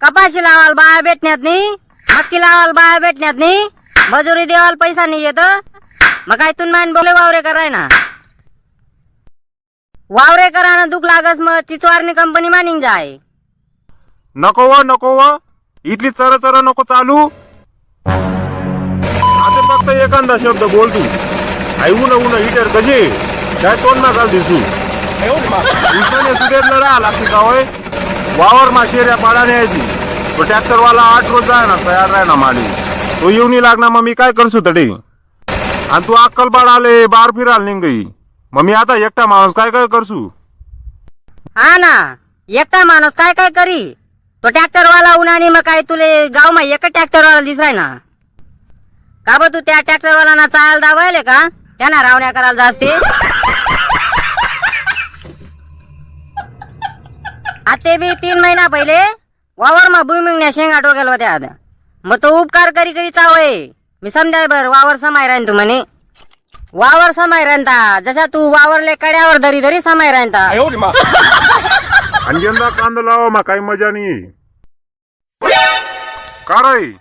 कपाशी लावाल बाया भेटण्यात नाही, मक्की लावाल बाया भेटण्यात नाही, मजुरी देवाल पैसा नाही येत, मग काय तुम्ही मान बोले वावरे कराय ना. वावरे कराना दुख लागस मग चिचवारणी कंपनी मानिंग जाय. नको व इथली चर चर नको चालू. आता फक्त एखादा शब्द बोल तू. आई ऊन हिटर कशी काय तोंड ना घाल दिसू. उसने सुदेत लढा लागते का होय. वावर मा शेऱ्या पाडाने यायची. तो ट्रॅक्टरवाला 8 रोज जाय ना तयार राह ना माली. तो येऊन लागणार मग मी काय करसू तडे. आणि तू अक्कलबाड आले बार फिराल निघई. मग मी आता एकटा माणूस काय काय करसू. हा ना एकटा माणूस काय काय करी. तो ट्रॅक्टर वाला उन्हाने मग काय तुले गाव मा एक ट्रॅक्टर वाला दिसाय ना. का ब तू त्या ट्रॅक्टर वाला ना चाल दावायले का त्यांना रावण्या करायला जास्ते. आता बी 3 महिना पहिले वावर मा भुईमुंगण्या शेंगा टोकेल होत्या. मग तो उपकार करी करी चावय. मी समजाय बर वावर समाय राहीन तू म्हणे. वावर समाय राहता जशा तू वावरले कड्यावर धरी धरी समाय राहता. आणि यंदा कांदा लावा मा काही मजा नाही. का रे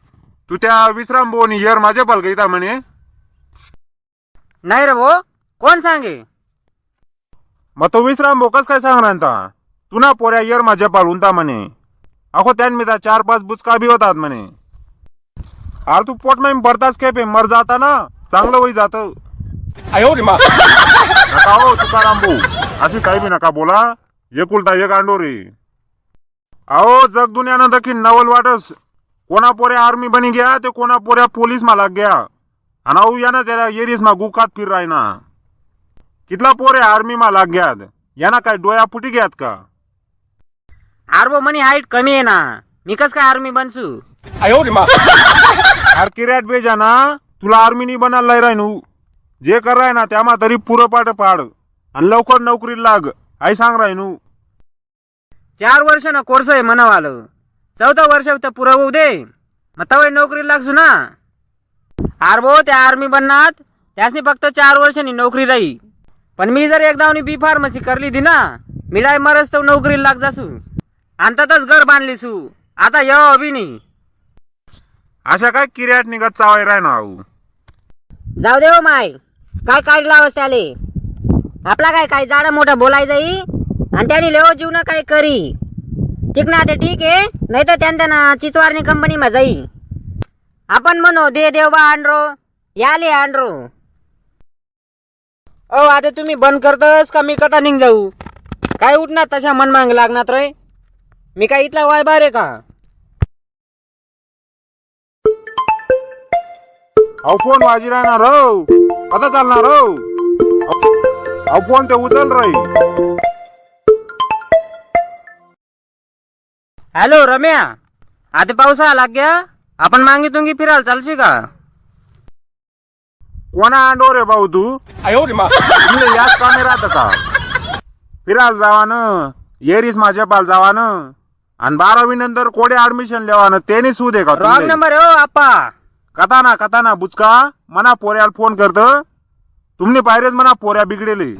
तू त्या विश्राम बोनी येर माझ्या पाल गईता म्हणे. नाही रे भो कोण सांगे. मग तो विश्राम भो कस काय सांग राहता. तू ना पोऱ्या येर माझ्या पाल उंता म्हणे. अखो त्यान मी 4-5 बुचका बी होतात म्हणे. अरे तू पोट में भरताच खेपे मर जाता ना चांगलं होई जात. नका हो तुकाराम भाऊ अशी काही बी नका बोला. एकुलता एक अंडो रे. अहो जग दुनियानं दखीन नवल वाटस. कोणा पोऱ्या आर्मी बनी गया ते कोणा पोऱ्या पोलीस मा लाग गया. आणि अहो याना त्याला येरीस मा गुखात फिर राय ना. कितला पोरे आर्मी मा लाग गयात. याना काय डोया फुटी गयात का. आरबो मनी हाईट कमी आहे ना. मी कस काय आर्मी बनसू. अरे किराट बेजा ना तुला आर्मी नाही बनायला राय नू. जे कर राय ना त्यामा तरी पुरं पाठ पाड. आणि लवकर नोकरी लाग आई सांग राय नू. 4 वर्ष ना कोर्स आहे म्हणावालं. 4थं वर्ष तर पुरं होऊ दे मग तवय नोकरी लागसू ना. आरबो त्या आर्मी बनणार त्यासनी फक्त 4 वर्षांनी नोकरी राही. पण मी जर एकदा बी फार्मसी करली दी ना मी डाय मरस तर नोकरी लाग जासू. अंततच घर बांधलीसू. आता येऊ बी नाही. अशा काय किराट निघत चावाय राय ना. जाऊ दे हो माय काय काढ लावस त्याले. आपला काय जाडं मोठं बोलाय जाई आणि त्याने लेव जीवन काय करी. ठीक ना ते ठीक आहे नाही तर त्यांना चिचवारणी कंपनी मा जाई. आपण म्हणू दे देवबा आणरो याले आणरो. ओ आता तुम्ही बंद करतस का मी कटा निघ जाऊ. काय उठणार तशा मनमांग लागणार रे. मी काय इथला वाय बारे का. अहो फोन वाजी राहणार हो. आता चालणार हो. अहो फोन ते उचल राही. हॅलो रम्या आता पावसाळा लाग गया. आपण मांगी तुंगी फिरायला चालशी का. कोणा अंडो रे भाऊ तू. तुमले याच कामे राहत का. फिरायला जावानं येरीस माझ्या पाल जावानं आणि 12वी नंतर कोडे ऍडमिशन लेवानं तेने सूद आहे का. रॉंग नंबर हो आप्पा. कथा ना बुचका मना पोऱ्याला फोन करत. तुमने पाहिरेच मना पोऱ्या बिगडेले.